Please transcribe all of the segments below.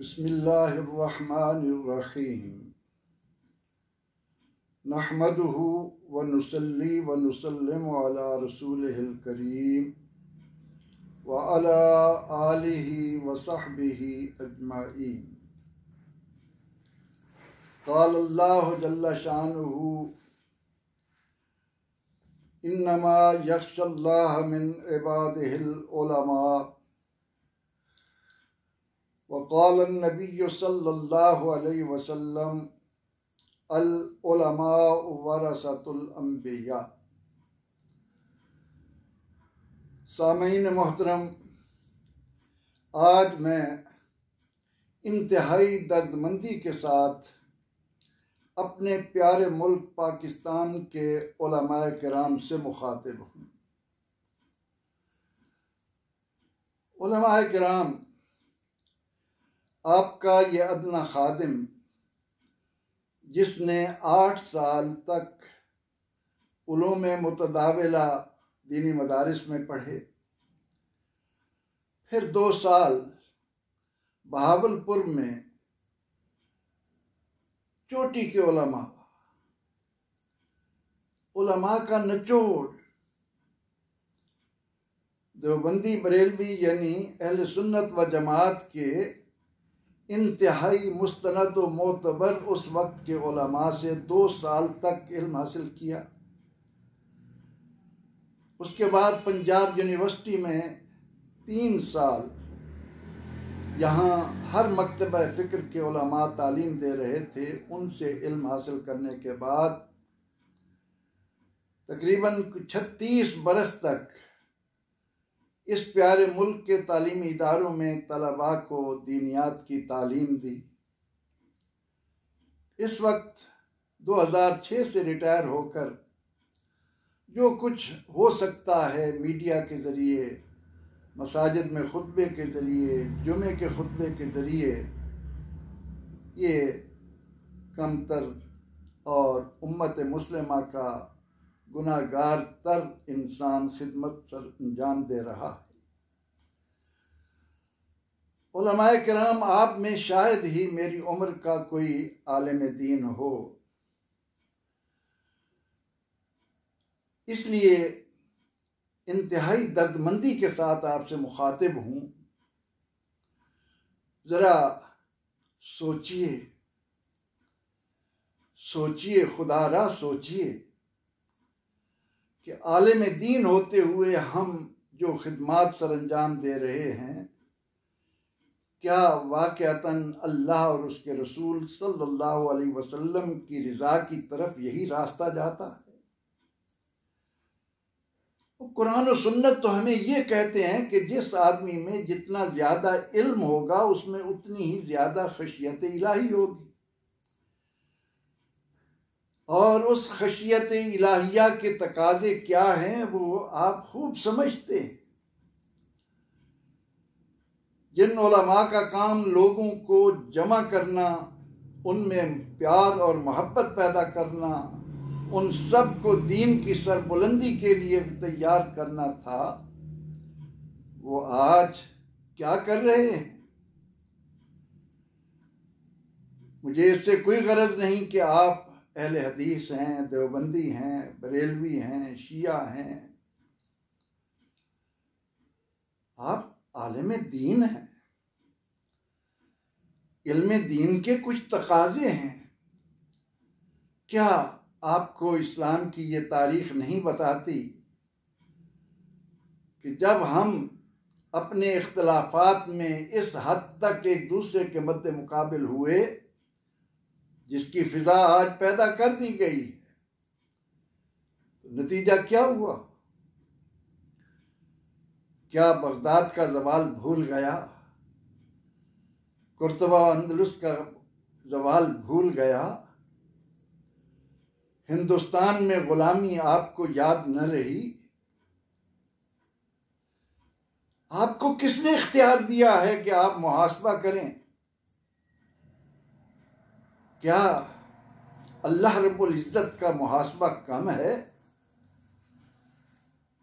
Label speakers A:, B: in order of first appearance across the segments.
A: बिस्मिल्लाहिर्रहमानिर्रहीम। नहमदुहु व नुसल्ली व नुसल्लिमु अला रसूलिहिल करीम व अला आलिहि व सहबिहि अजमाइन। क़ाल अल्लाहु जल्ल शानुहु इन्नमा यख्शल्लाह मिन इबादिहिल उलमा वक़ाल नबी सल्लल्लाहु अलैहि वसल्लम अल उलमाउ वरसतुल अंबिया। सामीन मोहतरम, आज मैं इंतहाई दर्दमंदी के साथ अपने प्यारे मुल्क पाकिस्तान के उलमाए किराम से मुखातिब हूँ। उलमाए किराम, आपका ये अदना खादिम जिसने 8 साल तक उलूम मुतदाविला दीनी मदारिस में पढ़े, फिर 2 साल बहावलपुर में चोटी के उलमा का निचोड़ देवबंदी बरेलवी यानी अहले सुन्नत व जमात के इंतहाई मुस्तनद व मोतबर उस वक्त के उलमा से 2 साल तक इल्म हासिल किया। उसके बाद पंजाब यूनिवर्सिटी में 3 साल यहाँ हर मकतबा फ़िक्र के उलमा तालीम दे रहे थे। उनसे इल्म हासिल करने के बाद तकरीबन 36 बरस तक इस प्यारे मुल्क के तालीमी इदारों में तलबा को दीनियात की तालीम दी। इस वक्त 2006 से रिटायर होकर जो कुछ हो सकता है मीडिया के ज़रिए, मसाजिद में खुतबे के ज़रिए, जुमे के खुतबे के ज़रिए, ये कमतर और उम्मत मुस्लिमा का गुनाहगार तर इंसान खिदमत सर अंजाम दे रहा है। उलमाए किराम, आप में शायद ही मेरी उम्र का कोई आलिम दीन हो, इसलिए इंतहाई दर्दमंदी के साथ आपसे मुखातिब हूँ। ज़रा सोचिए, खुदारा सोचिए कि आलिम दीन होते हुए हम जो खिदमात सर अंजाम दे रहे हैं, क्या वाक़अतन अल्लाह और उसके रसूल सल्लल्लाहु अलैहि वसल्लम की रिज़ा की तरफ यही रास्ता जाता है? कुरान और सुन्नत तो हमें ये कहते हैं कि जिस आदमी में जितना ज़्यादा इल्म होगा उसमें उतनी ही ज़्यादा खशियत इलाही होगी, और उस खशियत इलाहिया के तकाज़े क्या हैं वो आप खूब समझते हैं। जिन उलमा का काम लोगों को जमा करना, उनमें प्यार और मोहब्बत पैदा करना, उन सब को दीन की सरबुलंदी के लिए तैयार करना था, वो आज क्या कर रहे हैं? मुझे इससे कोई गरज नहीं कि आप अहले हदीस हैं, देवबंदी हैं, बरेलवी हैं, शिया हैं। आप आलिम दीन हैं। इल्म दीन के कुछ तकाजे हैं। क्या आपको इस्लाम की ये तारीख नहीं बताती कि जब हम अपने इख्तलाफात में इस हद तक एक दूसरे के मद्दे मुकाबिल हुए, जिसकी फिजा आज पैदा कर दी गई, तो नतीजा क्या हुआ? क्या बगदाद का जवाल भूल गया? कुर्तबा अंदलुस का जवाल भूल गया? हिंदुस्तान में गुलामी आपको याद न रही? आपको किसने इख्तियार दिया है कि आप मुहासबा करें? क्या अल्लाह रब्बुल इज़्ज़त का मुहासबा कम है?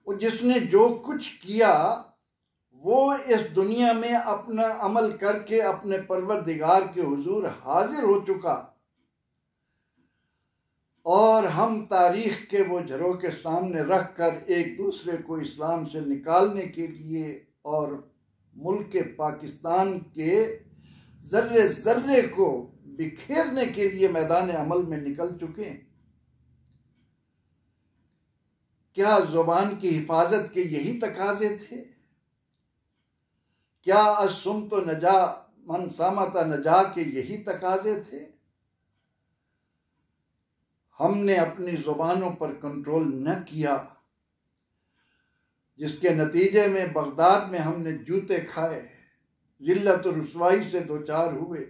A: वो जिसने जो कुछ किया वो इस दुनिया में अपना अमल करके अपने परवरदिगार के हुजूर हाजिर हो चुका, और हम तारीख के वो झरोखे सामने रख कर एक दूसरे को इस्लाम से निकालने के लिए और मुल्क पाकिस्तान के जर्रे जर्रे को बिखेरने के लिए मैदान अमल में निकल चुके हैं। क्या जुबान की हिफाजत के यही तकाजे थे? क्या असुम तो नजा मन सामता नजा के यही तकाजे थे? हमने अपनी जुबानों पर कंट्रोल न किया, जिसके नतीजे में बगदाद में हमने जूते खाए, जिल्लत और रुसवाई से दो चार हुए,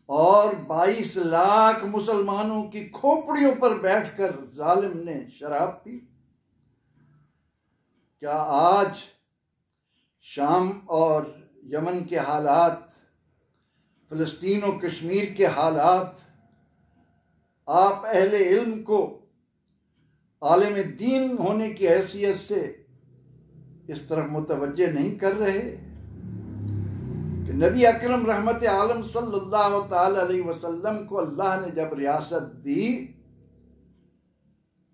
A: और 22 लाख मुसलमानों की खोपड़ियों पर बैठकर जालिम ने शराब पी। क्या आज शाम और यमन के हालात, फ़लस्तीन और कश्मीर के हालात आप अहले इल्म को आलिम दीन होने की हैसियत से इस तरफ मुतवज्जे नहीं कर रहे कि नबी अकरम रहमत आलम सल्लल्लाहु ताला अलैहि वसल्लम को अल्लाह ने जब रियासत दी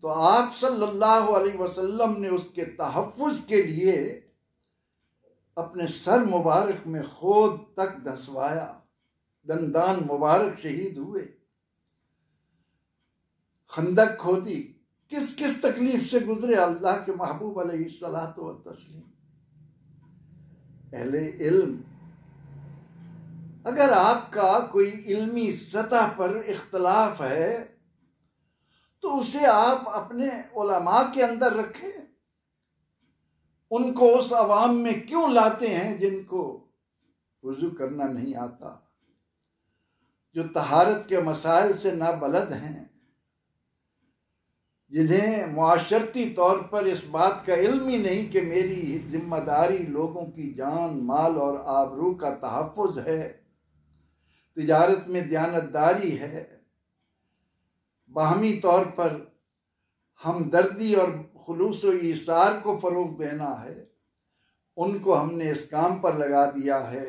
A: तो आप सल्लल्लाहु अलैहि वसल्लम ने उसके तहफ़्फ़ुज़ के लिए अपने सर मुबारक में खोद तक धसवाया, दंदान मुबारक शहीद हुए, खंदक खोदी। किस किस तकलीफ से गुजरे अल्लाह के महबूब अलैहिस्सलातु व तस्लीम। अहले इल्म, अगर आपका कोई इल्मी सतह पर इख्तलाफ है तो उसे आप अपने उलमा के अंदर रखें। उनको उस अवाम में क्यों लाते हैं जिनको वुज़ू करना नहीं आता, जो तहारत के मसाइल से नाबलद हैं, जिन्हें मुआशरती तौर पर इस बात का इल्म ही नहीं कि मेरी जिम्मेदारी लोगों की जान माल और आबरू का तहफ़्फ़ुज़ है, तिजारत में दयानतदारी है, बाहमी तौर पर हमदर्दी और खुलूस व ईसार को फ़रोग़ देना है। उनको हमने इस काम पर लगा दिया है।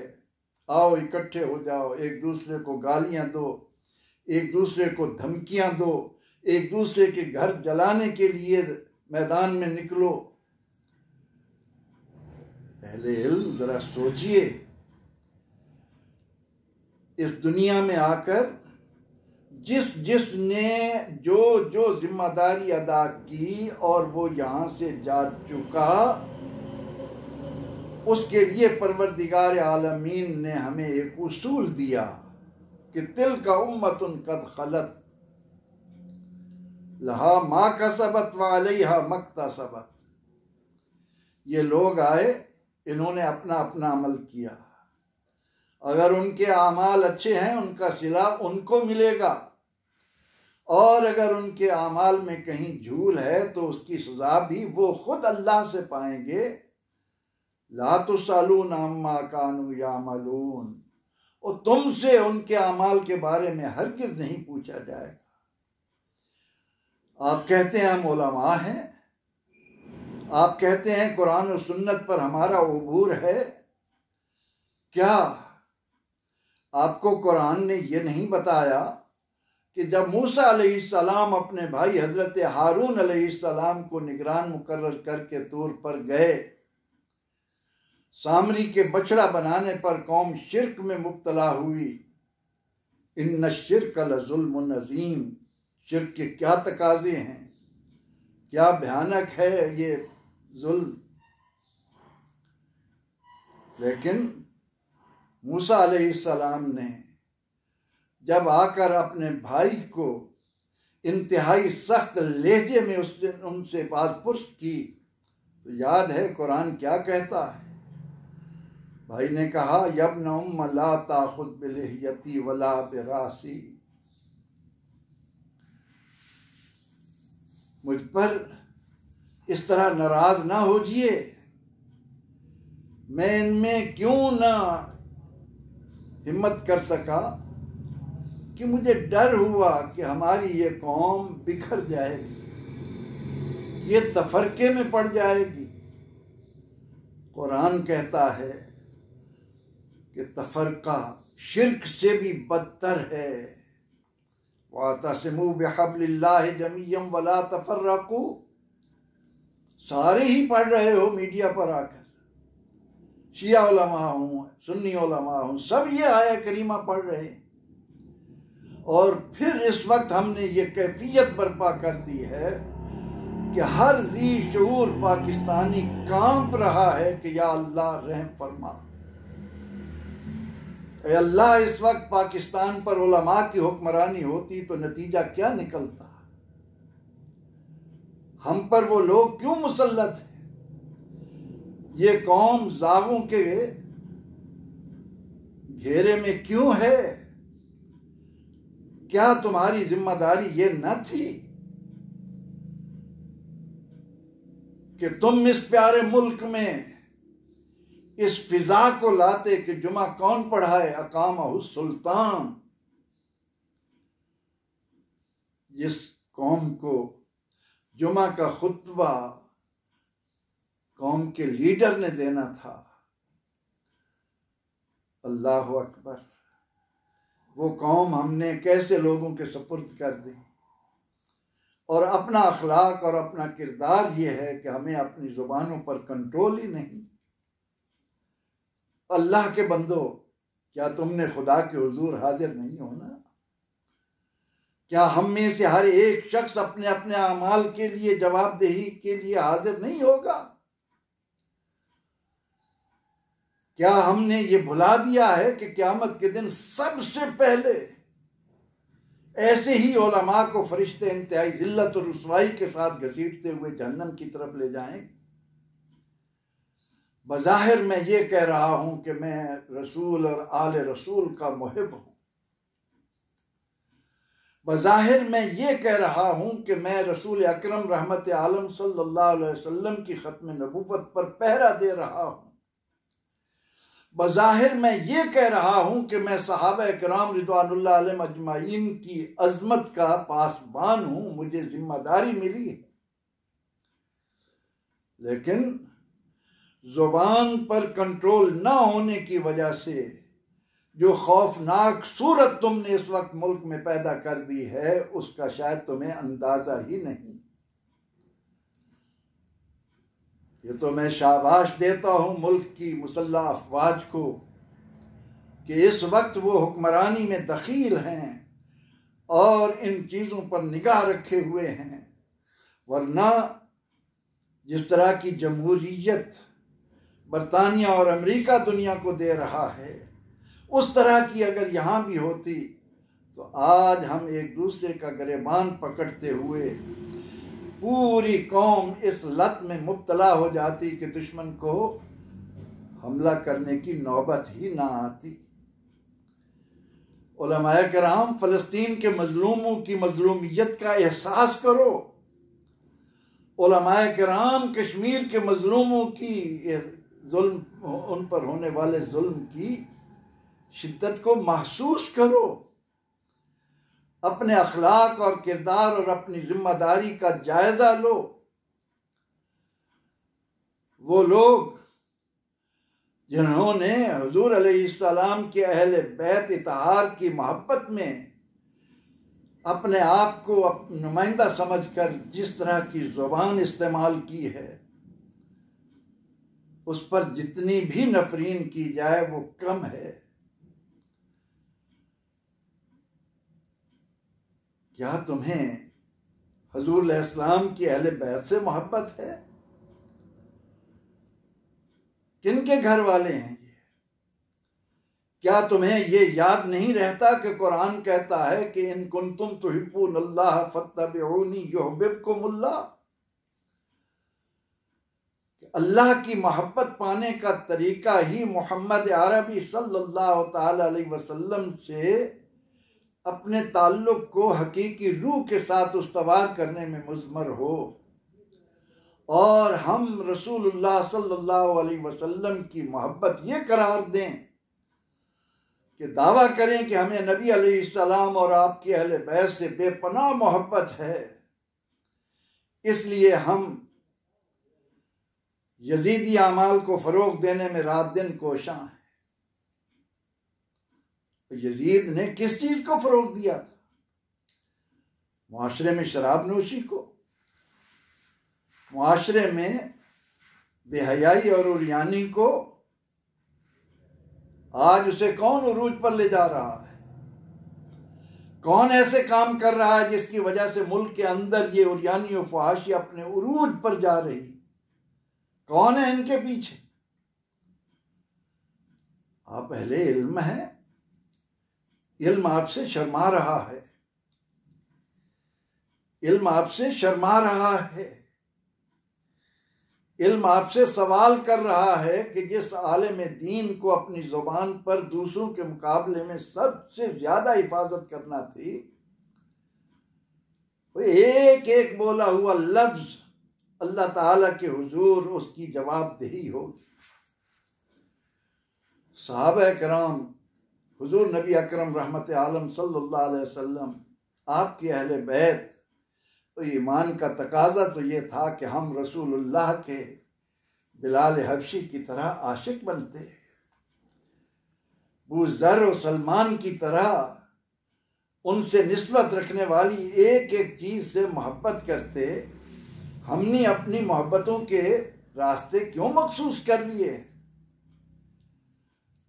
A: आओ इकट्ठे हो जाओ, एक दूसरे को गालियाँ दो, एक दूसरे को धमकियाँ दो, एक दूसरे के घर जलाने के लिए मैदान में निकलो। पहले इल्म जरा सोचिए, इस दुनिया में आकर जिसने जो जो जिम्मेदारी अदा की और वो यहाँ से जा चुका, उसके लिए परवरदिगार आलमीन ने हमें एक उसूल दिया कि तिल का उम्मतुन कद खलत लहा मा कसबत व अलैहा मक्तसबत। ये लोग आए, इन्होंने अपना अपना अमल किया। अगर उनके आमाल अच्छे हैं उनका सिला उनको मिलेगा, और अगर उनके आमाल में कहीं झूल है तो उसकी सजा भी वो खुद अल्लाह से पाएंगे। ला तुसअलून अम्मा कानू यामलून, और तुमसे उनके आमाल के बारे में हरगिज नहीं पूछा जाएगा। आप कहते हैं हम उलमा हैं, आप कहते हैं कुरान और सुन्नत पर हमारा उबूर है। क्या आपको कुरान ने ये नहीं बताया कि जब मूसा अलैहिस्सलाम अपने भाई हजरत हारून अलैहिस्सलाम को निगरान मुकर्रर करके तूर पर गए, सामरी के बछड़ा बनाने पर कौम शिर्क में मुब्तला हुई। इन्न शिर्क लज़ुल्मुन अज़ीम, शिर्क के क्या तकाजे हैं, क्या भयानक है ये जुल्म। लेकिन मूसा अलैहिस्सलाम ने जब आकर अपने भाई को इंतहाई सख्त लहजे में उनसे बातपुरस की तो याद है कुरान क्या कहता है। भाई ने कहा, यब्न उम्म ला ताखुद बिलिहयती वला बिरासी, मुझ पर इस तरह नाराज ना होजिए, मैं इनमें क्यों ना हिम्मत कर सका कि मुझे डर हुआ कि हमारी ये कौम बिखर जाएगी, ये तफरके में पड़ जाएगी। कुरान कहता है कि तफरका शिर्क से भी बदतर है। वातसिमू बिहब्लिल्लाहि जमीअन वला तफर्रकू। सारे ही पढ़ रहे हो मीडिया पर आकर, शिया उलमा हूँ, सुन्नी उलमा हूँ, सब ये आया करीमा पढ़ रहे हैं। और फिर इस वक्त हमने ये कैफियत बर्पा कर दी है कि हर जी शऊर पाकिस्तानी कांप रहा है कि या अल्लाह रहम फरमा। ए अल्लाह, इस वक्त पाकिस्तान पर उलमा की हुक्मरानी होती तो नतीजा क्या निकलता? हम पर वो लोग क्यों मुसल्लत हैं? ये कौम जागों के घेरे में क्यों है? क्या तुम्हारी जिम्मेदारी ये न थी कि तुम इस प्यारे मुल्क में इस फिजा को लाते कि जुमा कौन पढ़ाए? अकामहु सुल्तान। जिस कौम को जुमा का खुतबा कौम के लीडर ने देना था, अल्लाह अकबर, वो कौम हमने कैसे लोगों के सुपुर्द कर दी। और अपना अखलाक और अपना किरदार ये है कि हमें अपनी जुबानों पर कंट्रोल ही नहीं। अल्लाह के बंदो, क्या तुमने खुदा के हुजूर हाजिर नहीं होना? क्या हम में से हर एक शख्स अपने अपने अमाल के लिए जवाबदेही के लिए हाजिर नहीं होगा? क्या हमने ये भुला दिया है कि क़यामत के दिन सबसे पहले ऐसे ही उलमा को फरिश्ते इंतहाई जिल्लत और रुसवाई के साथ घसीटते हुए जहन्नम की तरफ ले जाएं? बज़ाहिर मैं ये कह रहा हूं कि मैं रसूल और आले रसूल का मुहिब हूं। बज़ाहिर मैं ये कह रहा हूं कि मैं रसूल अकरम रहमत आलम सल्लल्लाहु अलैहि वसल्लम की खत्म नबूवत पर पहरा दे रहा हूं। बज़ाहिर मैं ये कह रहा हूं कि मैं सहाबा किराम रिदवानुल्लाह अलैहिम अजमाइन की अजमत का पासबान हूं, मुझे जिम्मेदारी मिली है। लेकिन जुबान पर कंट्रोल ना होने की वजह से जो खौफनाक सूरत तुमने इस वक्त मुल्क में पैदा कर दी है, उसका शायद तुम्हें अंदाजा ही नहीं। ये तो मैं शाबाश देता हूं मुल्क की मुसल्लह अफवाज को कि इस वक्त वो हुक्मरानी में दखील हैं और इन चीज़ों पर निगाह रखे हुए हैं। वरना जिस तरह की जमहूरियत बरतानिया और अमेरिका दुनिया को दे रहा है, उस तरह की अगर यहाँ भी होती तो आज हम एक दूसरे का गिरेबान पकड़ते हुए पूरी कौम इस लत में मुब्तला हो जाती कि दुश्मन को हमला करने की नौबत ही ना आती। उलमाए किराम, फ़लस्तीन के मजलूमों की मजलूमियत का एहसास करो। उलमाए किराम, कश्मीर के मजलूमों की जुल्म, उन पर होने वाले जुल्म की शिद्दत को महसूस करो। अपने अखलाक और किरदार और अपनी जिम्मेदारी का जायजा लो। वो लोग जिन्होंने हुजूर अलैहिस्सलाम के अहले बैत इत्तहार की मोहब्बत में अपने आप को नुमाइंदा समझकर जिस तरह की ज़ुबान इस्तेमाल की है, उस पर जितनी भी नफरीन की जाए वो कम है। क्या तुम्हें हुजूर अलैहिस्सलाम की अहले बैत से मोहब्बत है? किनके घर वाले हैं ये? क्या तुम्हें ये याद नहीं रहता कि कुरान कहता है कि इन कुंतुम तुहिब्बूनल्लाह फत्तबिऊनी युहब्बिबकुमुल्लाह? अल्लाह की मोहब्बत पाने का तरीका ही मोहम्मद अरबी सल्लल्लाहु ताला अलैहि वसल्लम से अपने ताल्लुक को हकीकी रूह के साथ उस्तवार करने में मुज़मर हो। और हम रसूलुल्लाह सल्लल्लाहु अलैहि वसल्लम की मोहब्बत ये करार दें कि दावा करें कि हमें नबी अलैहिस्सलाम और आपकी अहले बैत से बेपनाह मोहब्बत है, इसलिए हम यजीदी अमाल को फ़रोग़ देने में रात दिन कोशां है। यजीद ने किस चीज़ को फ़रोग़ दिया था? मुआशरे में शराब नोशी को, मुआशरे में बेहयाई और उरियानी को। आज उसे कौन उरूज पर ले जा रहा है? कौन ऐसे काम कर रहा है जिसकी वजह से मुल्क के अंदर ये उरियानी और फहाशी अपने उरूज पर जा रही? कौन है इनके पीछे? आप अहले इल्म हैं, इल्म आपसे शर्मा रहा है, इल्म आपसे शर्मा रहा है, इल्म आपसे सवाल कर रहा है कि जिस आलिम दीन को अपनी ज़ुबान पर दूसरों के मुकाबले में सबसे ज़्यादा हिफाजत करना थी, वो एक एक बोला हुआ लफ्ज़ अल्लाह ताला के हुजूर उसकी जवाबदेही होगी। सहाबा किराम, हुजूर नबी अकरम रहमत आलम सल्लल्लाहु अलैहि वसल्लम, आपके अहले बैत, तो ईमान का तकाजा तो ये था कि हम रसूलुल्लाह के बिलाल हबशी की तरह आशिक बनते, अबू ज़र और सलमान की तरह उनसे निस्बत रखने वाली एक एक चीज़ से मोहब्बत करते। हमने अपनी मोहब्बतों के रास्ते क्यों मखसूस कर लिए?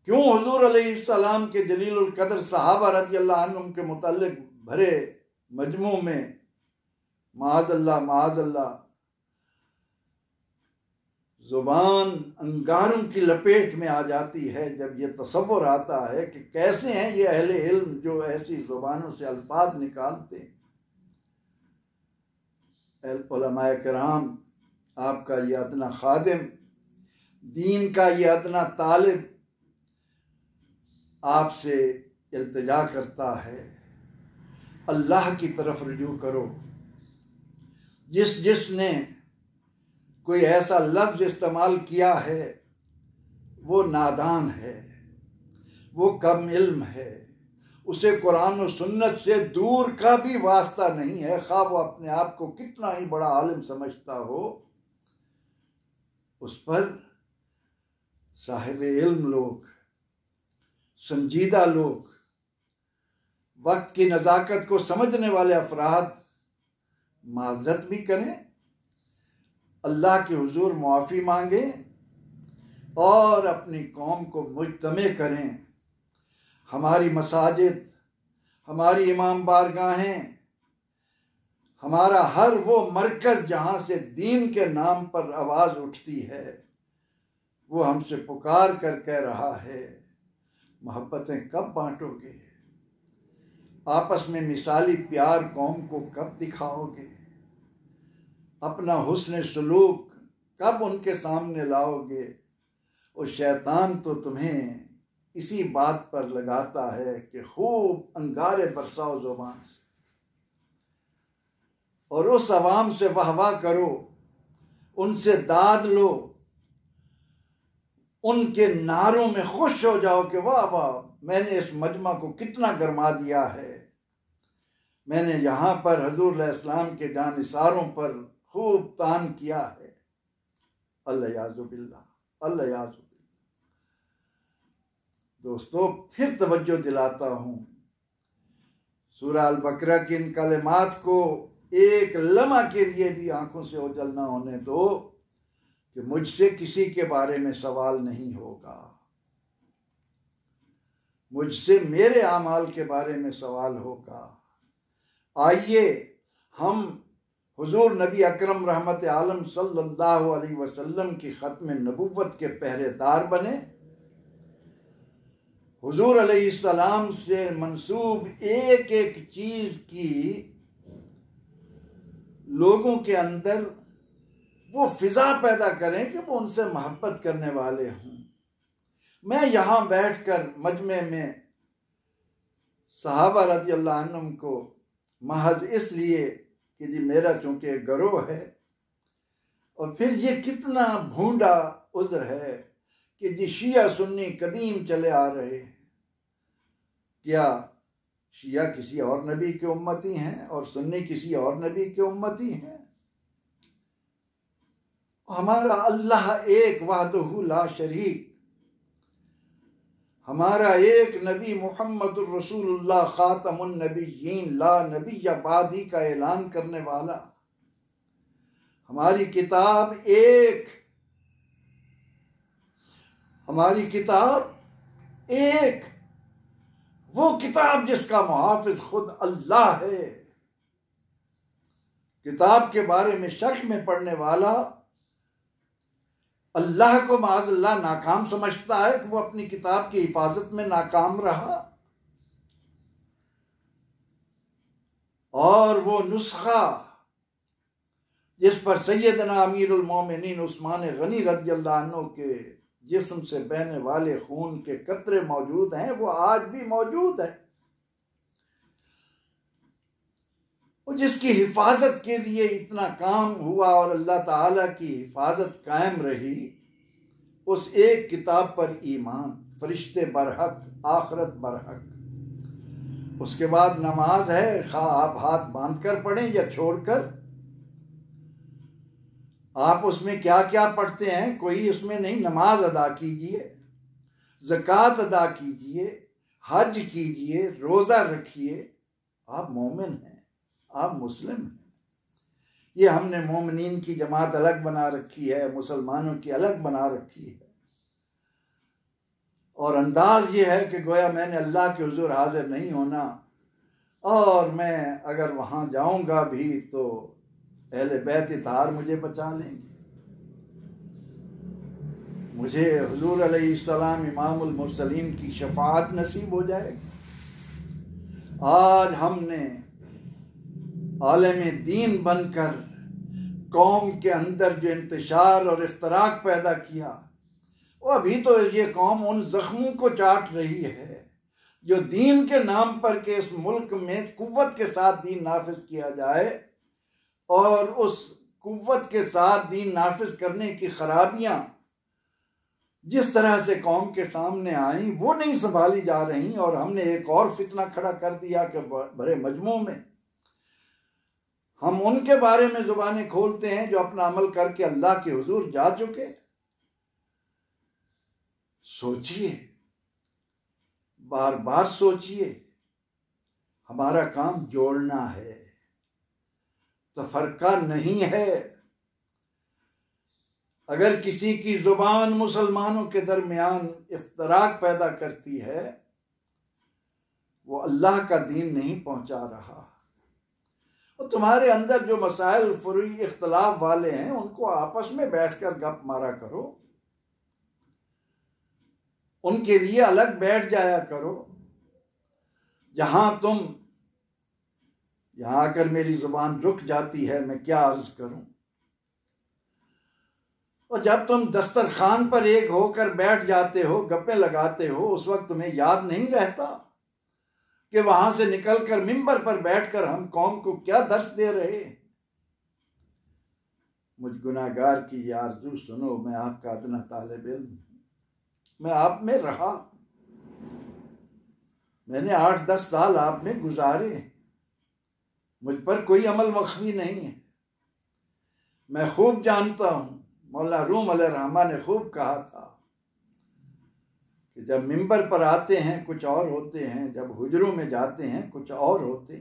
A: क्यों हुजूर अलैहिस्सलाम के जलीलुल कदर सहाबा रज़ियल्लाहु अन्हुम के मुतल्लिक भरे मजमू में माज़अल्लाह ज़ुबान अंगारों की लपेट में आ जाती है जब ये तसव्वुर आता है कि कैसे हैं ये अहले इल्म जो ऐसी ज़ुबानों से अल्फाज निकालते। उलमाए किराम, आपका ये अदना खादिम, दीन का ये अदना तालिब आपसे इल्तिजा करता है, अल्लाह की तरफ रुजू करो। जिसने कोई ऐसा लफ्ज़ इस्तेमाल किया है वो नादान है, वो कम इल्म है, उसे कुरान और सुन्नत से दूर का भी वास्ता नहीं है, खा वो अपने आप को कितना ही बड़ा आलिम समझता हो। उस पर साहिब इल्म लोग, संजीदा लोग, वक्त की नज़ाकत को समझने वाले अफराद माजरत भी करें, अल्लाह के हुजूर मुआफ़ी मांगें और अपनी कौम को मुज्तमे करें। हमारी मसाजिद, हमारी इमाम बारगाहें, हमारा हर वो मरकज़ जहाँ से दीन के नाम पर आवाज़ उठती है, वो हमसे पुकार कर कह रहा है, मोहब्बतें कब बांटोगे? आपस में मिसाली प्यार कौम को कब दिखाओगे? अपना हुस्न सलूक कब उनके सामने लाओगे? और शैतान तो तुम्हें इसी बात पर लगाता है कि खूब अंगारे बरसाओ ज़ुबान से और उस अवाम से वाह करो, उनसे दाद लो, उनके नारों में खुश हो जाओ कि वाह वाह, मैंने इस मजमा को कितना गरमा दिया है, मैंने यहाँ पर हुजूर अलैहिस्सलाम के जानिसारों पर खूब तान किया है। अल्लाह याज़ु बिल्लाह, अल्लाह याज़ु बिल्लाह। दोस्तों, फिर तवज्जो दिलाता हूँ, सूरह अल बकरा की इन कलिमात को एक लम्हा के लिए भी आंखों से ओझल न होने दो कि मुझसे किसी के बारे में सवाल नहीं होगा, मुझसे मेरे आमाल के बारे में सवाल होगा। आइए हम हुजूर नबी अकरम रहमत आलम सल्लल्लाहु अलैहि वसल्लम की ख़त्म नबुव्वत के पहरेदार बने। हुजूर अलैहिस्सलाम से मंसूब एक एक चीज़ की लोगों के अंदर वो फिज़ा पैदा करें कि वो उनसे मोहब्बत करने वाले हों। मैं यहाँ बैठकर मजमे में सहाबा रज़ियल्लाहु अन्हुम को महज इसलिए कि जी मेरा चूँकि गरोह है, और फिर ये कितना भूंडा उज़्र है कि जी शिया सुन्नी कदीम चले आ रहे हैं। क्या शिया किसी और नबी के उम्मती हैं और सुन्नी किसी और नबी के उम्मती हैं? हमारा अल्लाह एक वहदहु ला शरीक, हमारा एक नबी मुहम्मदुर रसूलुल्लाह खातमुन नबिय्यीन ला नबिय्य बादी का ऐलान करने वाला, हमारी किताब एक, हमारी किताब एक, वो किताब जिसका मुहाफिज खुद अल्लाह है। किताब के बारे में शक में पढ़ने वाला अल्लाह को माज़अल्लाह नाकाम समझता है कि वो अपनी किताब की हिफाजत में नाकाम रहा, और वो नुस्खा जिस पर सैयदना अमीरुल मोमिनीन उस्मान गनी रज़ियल्लाहु अन्हु के जिस्म से बहने वाले खून के कतरे मौजूद हैं, वो आज भी मौजूद है। और जिसकी हिफाजत के लिए इतना काम हुआ और अल्लाह ताला की हिफाजत कायम रही, उस एक किताब पर ईमान, फरिश्ते बरहक, आखरत बरहक। उसके बाद नमाज है, खा आप हाथ बांध कर पढ़ें या छोड़कर। आप उसमें क्या क्या पढ़ते हैं कोई इसमें नहीं। नमाज अदा कीजिए, ज़कात अदा कीजिए, हज कीजिए, रोज़ा रखिए, आप मोमिन हैं, आप मुस्लिम हैं। ये हमने मोमिनीन की जमात अलग बना रखी है, मुसलमानों की अलग बना रखी है, और अंदाज ये है कि गोया मैंने अल्लाह के हुजूर हाजिर नहीं होना, और मैं अगर वहाँ जाऊँगा भी तो अहले बैत इत्हार मुझे बचा लेंगे, मुझे हुजूर अलैहिस्सलाम इमामुल मुरसलीन की शफाअत नसीब हो जाएगी। आज हमने आलम दीन बनकर कौम के अंदर जो इंतशार और इफ्तराक पैदा किया, वो अभी तो ये कौम उन जख्मों को चाट रही है जो दीन के नाम पर के इस मुल्क में कुव्वत के साथ दीन नाफिज किया जाए, और उस कुव्वत के साथ दीन नाफिज करने की खराबियां जिस तरह से कौम के सामने आई वो नहीं संभाली जा रही, और हमने एक और फितना खड़ा कर दिया कि बड़े मजमू में हम उनके बारे में जुबानें खोलते हैं जो अपना अमल करके अल्लाह के हुजूर जा चुके। सोचिए, बार बार सोचिए, हमारा काम जोड़ना है, तफरका नहीं है। अगर किसी की जुबान मुसलमानों के दरमियान इफ्तराक पैदा करती है, वो अल्लाह का दीन नहीं पहुंचा रहा। और तुम्हारे अंदर जो मसाइल फुरुई इख्तलाफ वाले हैं उनको आपस में बैठकर गप मारा करो, उनके लिए अलग बैठ जाया करो। जहां तुम, यहां आकर मेरी जुबान रुक जाती है, मैं क्या अर्ज करूं। और जब तुम दस्तरखान पर एक होकर बैठ जाते हो, गप्पे लगाते हो, उस वक्त तुम्हें याद नहीं रहता कि वहां से निकलकर मिंबर पर बैठकर हम कौम को क्या दर्श दे रहे। मुझ गुनाहगार की ये आरज़ू सुनो, मैं आपका अदना तालिब इल्म, मैं आप में रहा, मैंने 8-10 साल आप में गुजारे, मुझ पर कोई अमल मख्फी नहीं है। मैं खूब जानता हूं, मौला रूम अलैहिर्रहमा ने खूब कहा था कि जब मिंबर पर आते हैं कुछ और होते हैं, जब हुजरों में जाते हैं कुछ और होते।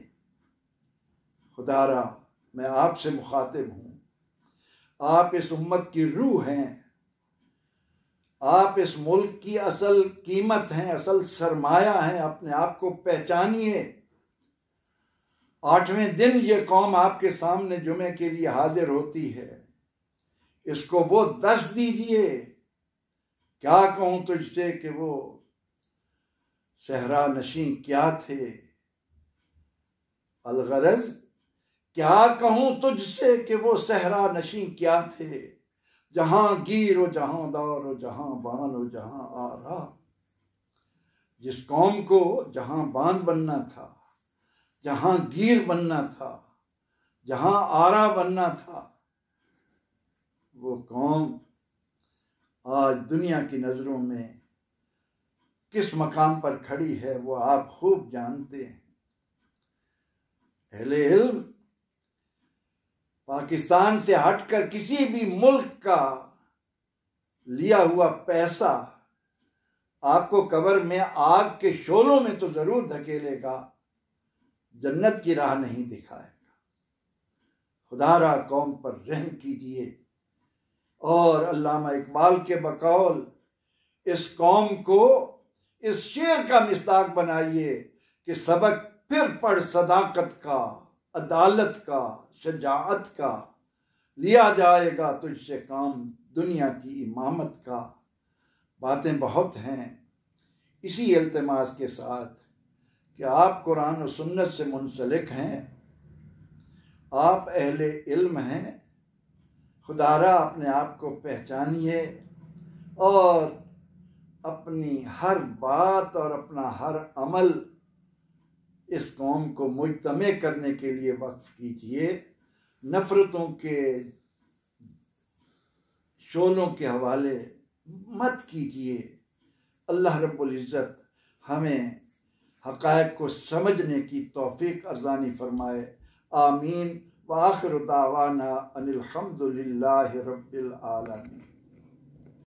A: खुदारा मैं आपसे मुखातिब हूं, आप इस उम्मत की रूह हैं, आप इस मुल्क की असल कीमत हैं, असल सरमाया हैं, अपने आप को पहचानिए। 8वें दिन ये कौम आपके सामने जुमे के लिए हाजिर होती है, इसको वो दर्श दीजिए। क्या कहूं तुझसे कि वो सहरा नशी क्या थे, अलगरज क्या कहूं तुझसे कि वो सहरा नशी क्या थे, जहां गिर हो जहां दौर हो जहां बान हो जहां आरा। जिस कौम को जहां बान बनना था, जहां गिर बनना था, जहां आरा बनना था, वो कौम आज दुनिया की नजरों में किस मकाम पर खड़ी है वो आप खूब जानते हैं। अहले इल्म पाकिस्तान से हटकर किसी भी मुल्क का लिया हुआ पैसा आपको कब्र में आग के शोलों में तो जरूर धकेलेगा, जन्नत की राह नहीं दिखाएगा। खुदारा कौम पर रहम कीजिए। और अल्लामा इकबाल के बकौल इस कौम को इस शेर का मिस्दाक बनाइए कि सबक फिर पढ़ सदाकत का, अदालत का, शजाअत का, लिया जाएगा तुझसे काम दुनिया की इमामत का। बातें बहुत हैं। इसी इल्तिमास के साथ कि आप कुरान और सुन्नत से मुंसलिक हैं, आप अहले इल्म हैं, खुदारा अपने आप को पहचानिए और अपनी हर बात और अपना हर अमल इस कौम को मुजतमे करने के लिए वक्फ कीजिए। नफ़रतों के शोलों के हवाले मत कीजिए। अल्लाह रब्बुल इज़्ज़त हमें हक़ाइक़ को समझने की तौफ़ीक़ अर्ज़ानी फ़रमाए। आमीन। व आखिरु दावाना अनिल हम्दुलिल्लाहि रब्बिल आलमीन।